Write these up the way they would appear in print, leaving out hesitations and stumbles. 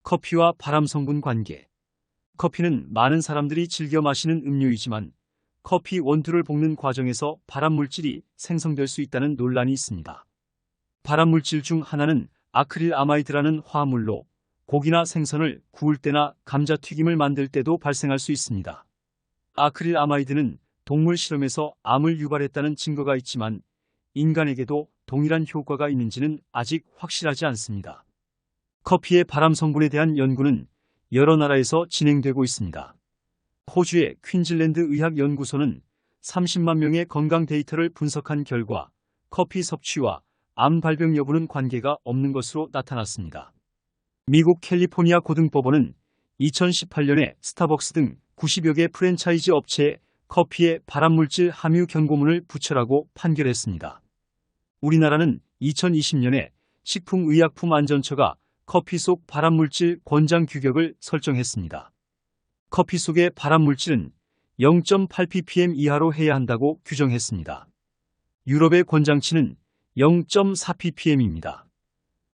커피와 발암 성분 관계. 커피는 많은 사람들이 즐겨 마시는 음료이지만 커피 원두를 볶는 과정에서 발암 물질이 생성될 수 있다는 논란이 있습니다. 발암 물질 중 하나는 아크릴아마이드라는 화합물로 고기나 생선을 구울 때나 감자튀김을 만들 때도 발생할 수 있습니다. 아크릴아마이드는 동물 실험에서 암을 유발했다는 증거가 있지만 인간에게도 동일한 효과가 있는지는 아직 확실하지 않습니다. 커피의 발암 성분에 대한 연구는 여러 나라에서 진행되고 있습니다. 호주의 퀸즐랜드 의학연구소는 30만 명의 건강 데이터를 분석한 결과 커피 섭취와 암 발병 여부는 관계가 없는 것으로 나타났습니다. 미국 캘리포니아 고등법원은 2018년에 스타벅스 등 90여 개 프랜차이즈 업체에 커피에 발암물질 함유 경고문을 붙여라고 판결했습니다. 우리나라는 2020년에 식품의약품안전처가 커피 속 발암물질 권장 규격을 설정했습니다. 커피 속의 발암물질은 0.8ppm 이하로 해야 한다고 규정했습니다. 유럽의 권장치는 0.4ppm입니다.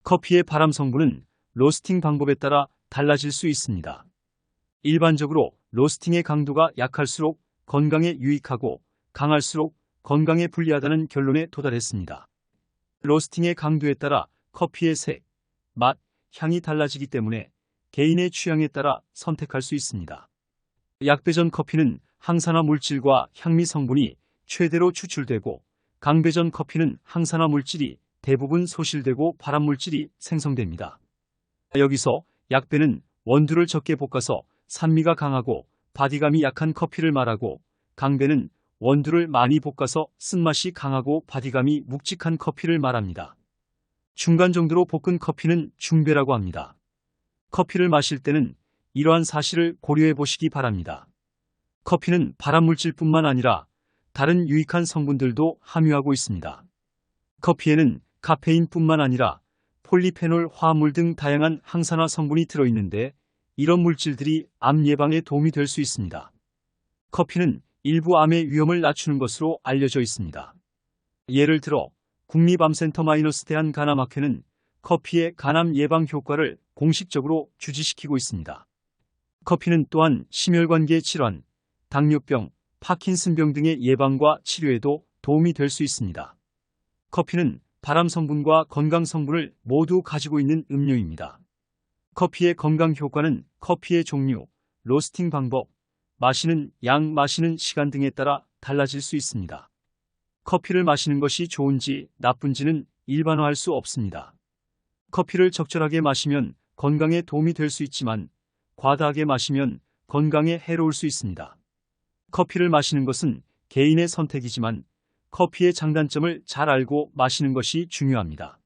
커피의 발암 성분은 로스팅 방법에 따라 달라질 수 있습니다. 일반적으로 로스팅의 강도가 약할수록 건강에 유익하고 강할수록 건강에 불리하다는 결론에 도달했습니다. 로스팅의 강도에 따라 커피의 색, 맛, 향이 달라지기 때문에 개인의 취향에 따라 선택할 수 있습니다. 약배전 커피는 항산화 물질과 향미 성분이 최대로 추출되고 강배전 커피는 항산화 물질이 대부분 소실되고 발암 물질이 생성됩니다. 여기서 약배는 원두를 적게 볶아서 산미가 강하고 바디감이 약한 커피를 말하고 강배는 원두를 많이 볶아서 쓴맛이 강하고 바디감이 묵직한 커피를 말합니다. 중간 정도로 볶은 커피는 중배라고 합니다. 커피를 마실 때는 이러한 사실을 고려해 보시기 바랍니다. 커피는 발암물질뿐만 아니라 다른 유익한 성분들도 함유하고 있습니다. 커피에는 카페인뿐만 아니라 폴리페놀 화합물 등 다양한 항산화 성분이 들어있는데 이런 물질들이 암 예방에 도움이 될 수 있습니다. 커피는 일부 암의 위험을 낮추는 것으로 알려져 있습니다. 예를 들어 국립암센터-대한간암학회는 커피의 간암 예방 효과를 공식적으로 주지시키고 있습니다. 커피는 또한 심혈관계 질환, 당뇨병, 파킨슨병 등의 예방과 치료에도 도움이 될 수 있습니다. 커피는 발암 성분과 건강 성분을 모두 가지고 있는 음료입니다. 커피의 건강 효과는 커피의 종류, 로스팅 방법, 마시는 양, 마시는 시간 등에 따라 달라질 수 있습니다. 커피를 마시는 것이 좋은지 나쁜지는 일반화할 수 없습니다. 커피를 적절하게 마시면 건강에 도움이 될 수 있지만 과다하게 마시면 건강에 해로울 수 있습니다. 커피를 마시는 것은 개인의 선택이지만 커피의 장단점을 잘 알고 마시는 것이 중요합니다.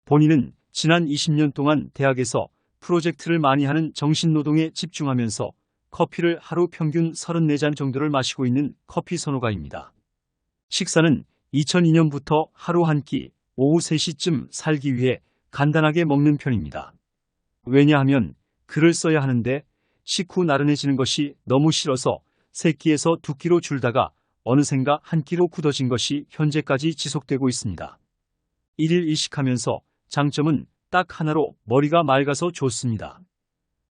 본인은 지난 20년 동안 대학에서 프로젝트를 많이 하는 정신노동에 집중하면서 커피를 하루 평균 34잔 정도를 마시고 있는 커피 선호가입니다. 식사는 2002년부터 하루 한 끼, 오후 3시쯤 살기 위해 간단하게 먹는 편입니다. 왜냐하면 글을 써야 하는데 식후 나른해지는 것이 너무 싫어서 3끼에서 2끼로 줄다가 어느샌가 한 끼로 굳어진 것이 현재까지 지속되고 있습니다. 1일 1식하면서 장점은 딱 하나로 머리가 맑아서 좋습니다.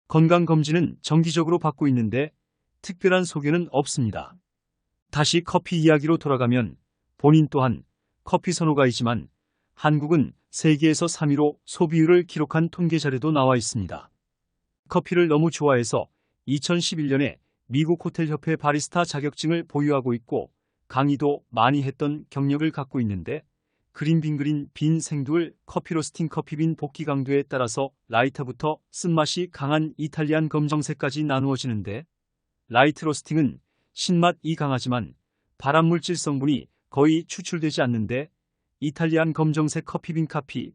건강검진은 정기적으로 받고 있는데 특별한 소견은 없습니다. 다시 커피 이야기로 돌아가면 본인 또한 커피 선호가이지만 한국은 세계에서 3위로 소비율을 기록한 통계 자료도 나와 있습니다. 커피를 너무 좋아해서 2011년에 미국 호텔협회 바리스타 자격증을 보유하고 있고 강의도 많이 했던 경력을 갖고 있는데 그린 빈 생두을 커피 로스팅 커피빈 볶기 강도에 따라서 라이터부터 쓴맛이 강한 이탈리안 검정색까지 나누어지는데 라이트 로스팅은 신맛이 강하지만 발암물질 성분이 거의 추출되지 않는데 이탈리안 검정색 커피빈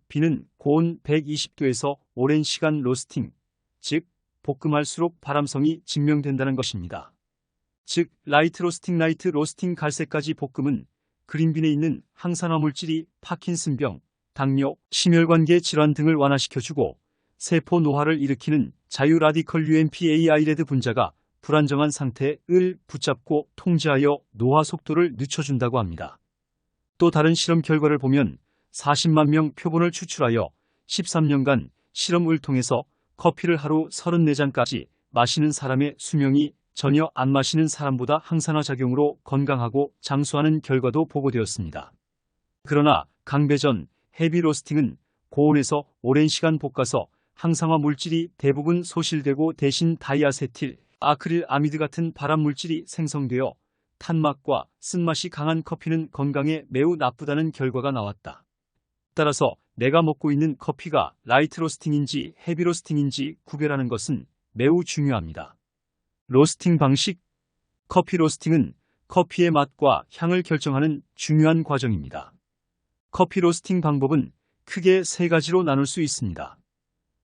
비는 고온 120도에서 오랜 시간 로스팅, 즉 볶음할수록 발암성이 증명된다는 것입니다. 즉 라이트 로스팅 갈색까지 볶음은 그린빈에 있는 항산화 물질이 파킨슨병, 당뇨, 심혈관계 질환 등을 완화시켜주고 세포 노화를 일으키는 자유 라디컬 UMPAI-레드 분자가 불안정한 상태를 붙잡고 통제하여 노화 속도를 늦춰준다고 합니다. 또 다른 실험 결과를 보면 40만 명 표본을 추출하여 13년간 실험을 통해서 커피를 하루 34잔까지 마시는 사람의 수명이 전혀 안 마시는 사람보다 항산화작용으로 건강하고 장수하는 결과도 보고되었습니다. 그러나 강배전, 헤비로스팅은 고온에서 오랜 시간 볶아서 항산화 물질이 대부분 소실되고 대신 다이아세틸, 아크릴 아미드 같은 발암 물질이 생성되어 탄맛과 쓴맛이 강한 커피는 건강에 매우 나쁘다는 결과가 나왔다. 따라서 내가 먹고 있는 커피가 라이트 로스팅인지 헤비 로스팅인지 구별하는 것은 매우 중요합니다. 로스팅 방식. 커피 로스팅은 커피의 맛과 향을 결정하는 중요한 과정입니다. 커피 로스팅 방법은 크게 세 가지로 나눌 수 있습니다.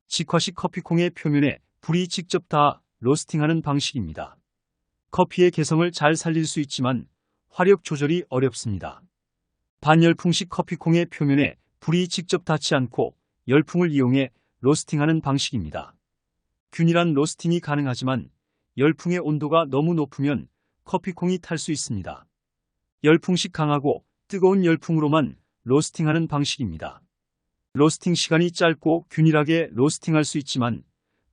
직화식 커피콩의 표면에 불이 직접 닿아 로스팅하는 방식입니다. 커피의 개성을 잘 살릴 수 있지만 화력 조절이 어렵습니다. 반열풍식 커피콩의 표면에 불이 직접 닿지 않고 열풍을 이용해 로스팅하는 방식입니다. 균일한 로스팅이 가능하지만 열풍의 온도가 너무 높으면 커피콩이 탈 수 있습니다. 열풍식 강하고 뜨거운 열풍으로만 로스팅하는 방식입니다. 로스팅 시간이 짧고 균일하게 로스팅할 수 있지만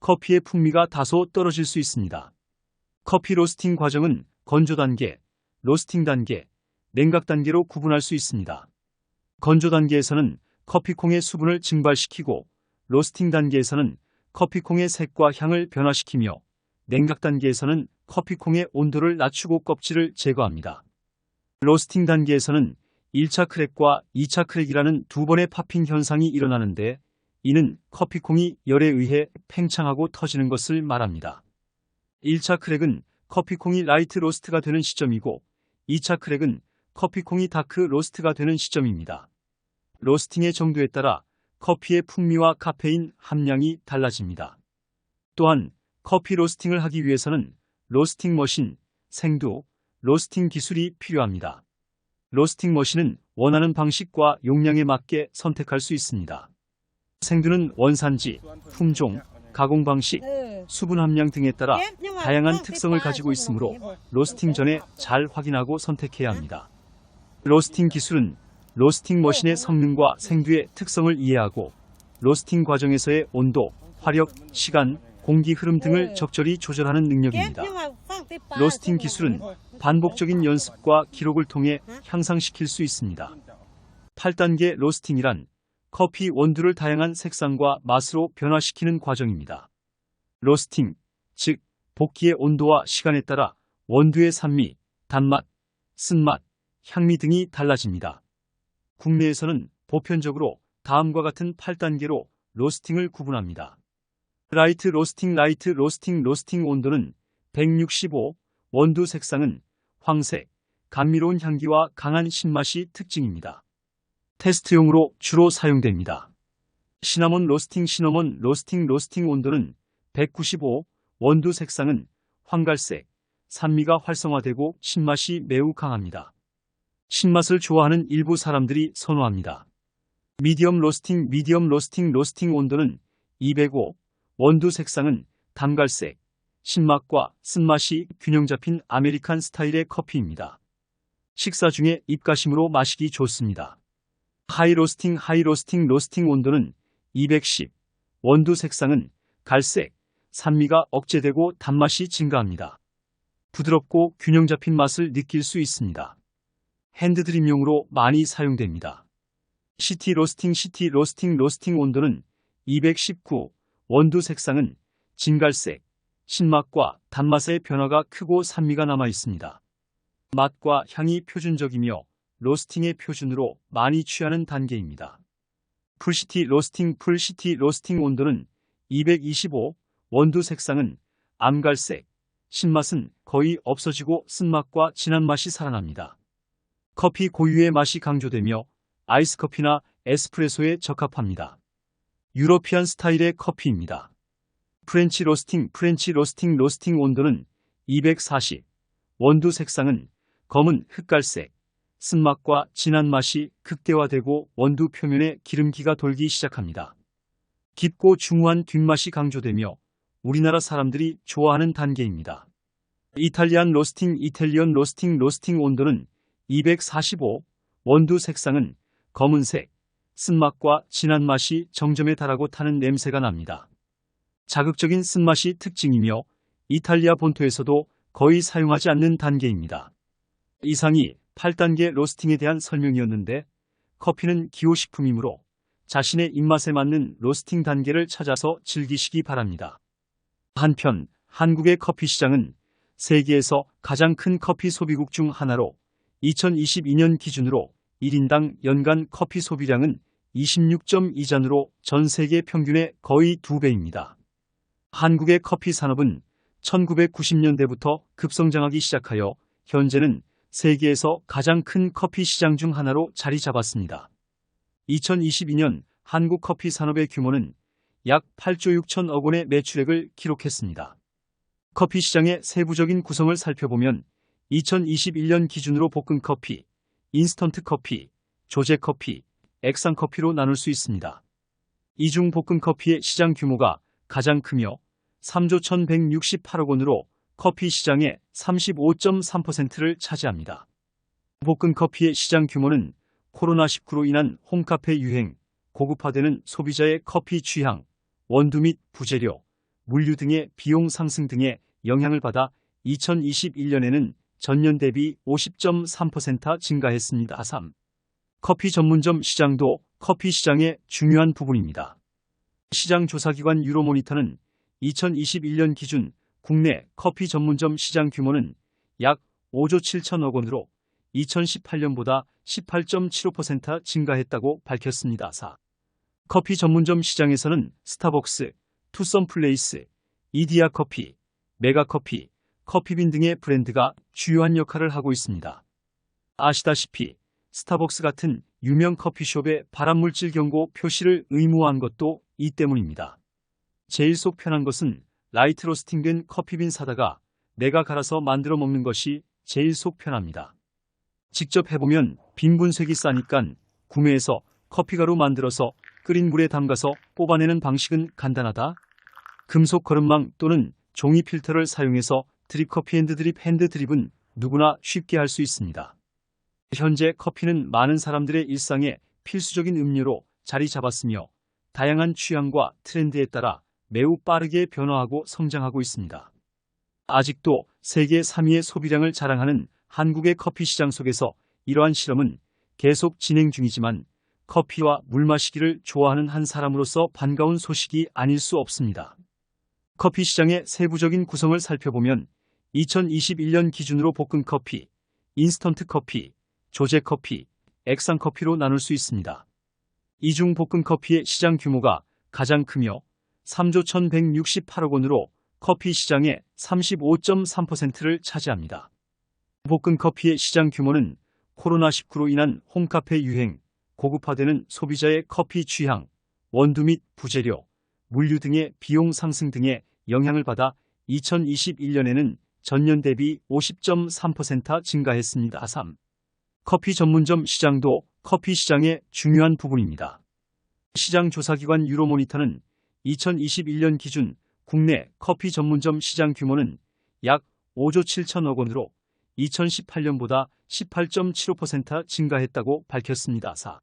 커피의 풍미가 다소 떨어질 수 있습니다. 커피 로스팅 과정은 건조 단계, 로스팅 단계, 냉각 단계로 구분할 수 있습니다. 건조 단계에서는 커피콩의 수분을 증발시키고 로스팅 단계에서는 커피콩의 색과 향을 변화시키며 냉각 단계에서는 커피콩의 온도를 낮추고 껍질을 제거합니다. 로스팅 단계에서는 1차 크랙과 2차 크랙이라는 두 번의 파핑 현상이 일어나는데 이는 커피콩이 열에 의해 팽창하고 터지는 것을 말합니다. 1차 크랙은 커피콩이 라이트 로스트가 되는 시점이고 2차 크랙은 커피콩이 다크 로스트가 되는 시점입니다. 로스팅의 정도에 따라 커피의 풍미와 카페인 함량이 달라집니다. 또한 커피 로스팅을 하기 위해서는 로스팅 머신, 생두, 로스팅 기술이 필요합니다. 로스팅 머신은 원하는 방식과 용량에 맞게 선택할 수 있습니다. 생두는 원산지, 품종, 가공 방식, 수분 함량 등에 따라 다양한 특성을 가지고 있으므로 로스팅 전에 잘 확인하고 선택해야 합니다. 로스팅 기술은 로스팅 머신의 성능과 생두의 특성을 이해하고 로스팅 과정에서의 온도, 화력, 시간, 공기 흐름 등을 적절히 조절하는 능력입니다. 로스팅 기술은 반복적인 연습과 기록을 통해 향상시킬 수 있습니다. 8단계 로스팅이란 커피 원두를 다양한 색상과 맛으로 변화시키는 과정입니다. 로스팅, 즉 볶기의 온도와 시간에 따라 원두의 산미, 단맛, 쓴맛, 향미 등이 달라집니다. 국내에서는 보편적으로 다음과 같은 8단계로 로스팅을 구분합니다. 라이트 로스팅, 로스팅 온도는 165, 원두 색상은 황색, 감미로운 향기와 강한 신맛이 특징입니다. 테스트용으로 주로 사용됩니다. 시나몬 로스팅, 로스팅 온도는 195, 원두 색상은 황갈색, 산미가 활성화되고 신맛이 매우 강합니다. 신맛을 좋아하는 일부 사람들이 선호합니다. 미디엄 로스팅 온도는 205, 원두 색상은 단갈색, 신맛과 쓴맛이 균형 잡힌 아메리칸 스타일의 커피입니다. 식사 중에 입가심으로 마시기 좋습니다. 하이 로스팅 온도는 210, 원두 색상은 갈색, 산미가 억제되고 단맛이 증가합니다. 부드럽고 균형 잡힌 맛을 느낄 수 있습니다. 핸드드립용으로 많이 사용됩니다. 시티 로스팅 온도는 219, 원두 색상은 진갈색, 신맛과 단맛의 변화가 크고 산미가 남아 있습니다. 맛과 향이 표준적이며 로스팅의 표준으로 많이 취하는 단계입니다. 풀시티 로스팅 온도는 225, 원두 색상은 암갈색, 신맛은 거의 없어지고 쓴맛과 진한 맛이 살아납니다. 커피 고유의 맛이 강조되며 아이스커피나 에스프레소에 적합합니다. 유러피안 스타일의 커피입니다. 프렌치 로스팅 온도는 240, 원두 색상은 검은 흑갈색, 쓴맛과 진한 맛이 극대화되고 원두 표면에 기름기가 돌기 시작합니다. 깊고 중후한 뒷맛이 강조되며 우리나라 사람들이 좋아하는 단계입니다. 이탈리안 로스팅 온도는 245, 원두 색상은 검은색, 쓴맛과 진한 맛이 정점에 달하고 타는 냄새가 납니다. 자극적인 쓴맛이 특징이며 이탈리아 본토에서도 거의 사용하지 않는 단계입니다. 이상이 8단계 로스팅에 대한 설명이었는데 커피는 기호식품이므로 자신의 입맛에 맞는 로스팅 단계를 찾아서 즐기시기 바랍니다. 한편 한국의 커피 시장은 세계에서 가장 큰 커피 소비국 중 하나로 2022년 기준으로 1인당 연간 커피 소비량은 26.2잔으로 전 세계 평균의 거의 2배입니다. 한국의 커피 산업은 1990년대부터 급성장하기 시작하여 현재는 세계에서 가장 큰 커피 시장 중 하나로 자리 잡았습니다. 2022년 한국 커피 산업의 규모는 약 8조 6천억 원의 매출액을 기록했습니다. 커피 시장의 세부적인 구성을 살펴보면 2021년 기준으로 볶은 커피, 인스턴트 커피, 조제 커피, 액상 커피로 나눌 수 있습니다. 이 중 볶은 커피의 시장 규모가 가장 크며 3조 1,168억 원으로 커피 시장의 35.3%를 차지합니다. 볶은 커피의 시장 규모는 코로나19로 인한 홈카페 유행, 고급화되는 소비자의 커피 취향, 원두 및 부재료, 물류 등의 비용 상승 등의 영향을 받아 2021년에는 전년 대비 50.3% 증가했습니다. 3. 커피 전문점 시장도 커피 시장의 중요한 부분입니다. 시장 조사기관 유로모니터는 2021년 기준 국내 커피 전문점 시장 규모는 약 5조 7천억 원으로 2018년보다 18.75% 증가했다고 밝혔습니다. 4. 커피 전문점 시장에서는 스타벅스, 투썸플레이스, 이디야 커피, 메가커피, 커피빈 등의 브랜드가 주요한 역할을 하고 있습니다. 아시다시피 스타벅스 같은 유명 커피숍에 발암물질 경고 표시를 의무화한 것도 이 때문입니다. 제일 속 편한 것은 라이트 로스팅된 커피빈 사다가 내가 갈아서 만들어 먹는 것이 제일 속 편합니다. 직접 해보면 빈 분쇄기 싸니깐 구매해서 커피가루 만들어서 끓인 물에 담가서 뽑아내는 방식은 간단하다. 금속 거름망 또는 종이 필터를 사용해서 드립커피 핸드드립은 누구나 쉽게 할 수 있습니다. 현재 커피는 많은 사람들의 일상의 필수적인 음료로 자리 잡았으며 다양한 취향과 트렌드에 따라 매우 빠르게 변화하고 성장하고 있습니다. 아직도 세계 3위의 소비량을 자랑하는 한국의 커피 시장 속에서 이러한 실험은 계속 진행 중이지만 커피와 물 마시기를 좋아하는 한 사람으로서 반가운 소식이 아닐 수 없습니다. 커피 시장의 세부적인 구성을 살펴보면 2021년 기준으로 볶은 커피, 인스턴트 커피, 조제 커피, 액상 커피로 나눌 수 있습니다. 이 중 볶은 커피의 시장 규모가 가장 크며 3조 1,168억 원으로 커피 시장의 35.3%를 차지합니다. 볶은 커피의 시장 규모는 코로나19로 인한 홈카페 유행, 고급화되는 소비자의 커피 취향, 원두 및 부재료, 물류 등의 비용 상승 등의 영향을 받아 2021년에는 전년 대비 50.3% 증가했습니다. 3. 커피 전문점 시장도 커피 시장의 중요한 부분입니다. 시장 조사기관 유로모니터는 2021년 기준 국내 커피 전문점 시장 규모는 약 5조 7천억 원으로 2018년보다 18.75% 증가했다고 밝혔습니다. 4.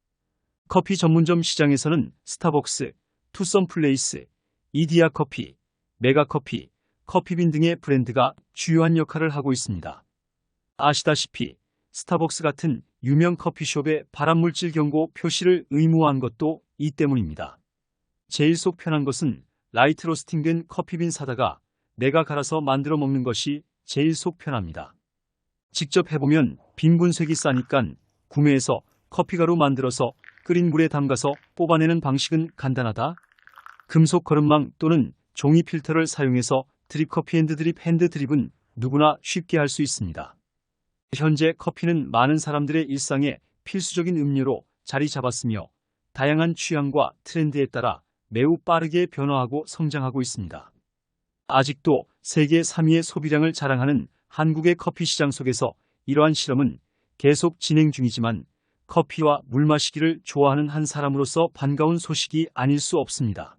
커피 전문점 시장에서는 스타벅스, 투썸플레이스, 이디야 커피, 메가커피, 커피빈 등의 브랜드가 주요한 역할을 하고 있습니다. 아시다시피 스타벅스 같은 유명 커피숍에 발암물질 경고 표시를 의무화한 것도 이 때문입니다. 제일 속 편한 것은 라이트 로스팅된 커피빈 사다가 내가 갈아서 만들어 먹는 것이 제일 속 편합니다. 직접 해보면 빈 분쇄기 싸니깐 구매해서 커피가루 만들어서 끓인 물에 담가서 뽑아내는 방식은 간단하다. 금속 거름망 또는 종이 필터를 사용해서 드립커피 핸드드립은 누구나 쉽게 할 수 있습니다. 현재 커피는 많은 사람들의 일상의 필수적인 음료로 자리 잡았으며 다양한 취향과 트렌드에 따라 매우 빠르게 변화하고 성장하고 있습니다. 아직도 세계 3위의 소비량을 자랑하는 한국의 커피 시장 속에서 이러한 실험은 계속 진행 중이지만 커피와 물 마시기를 좋아하는 한 사람으로서 반가운 소식이 아닐 수 없습니다.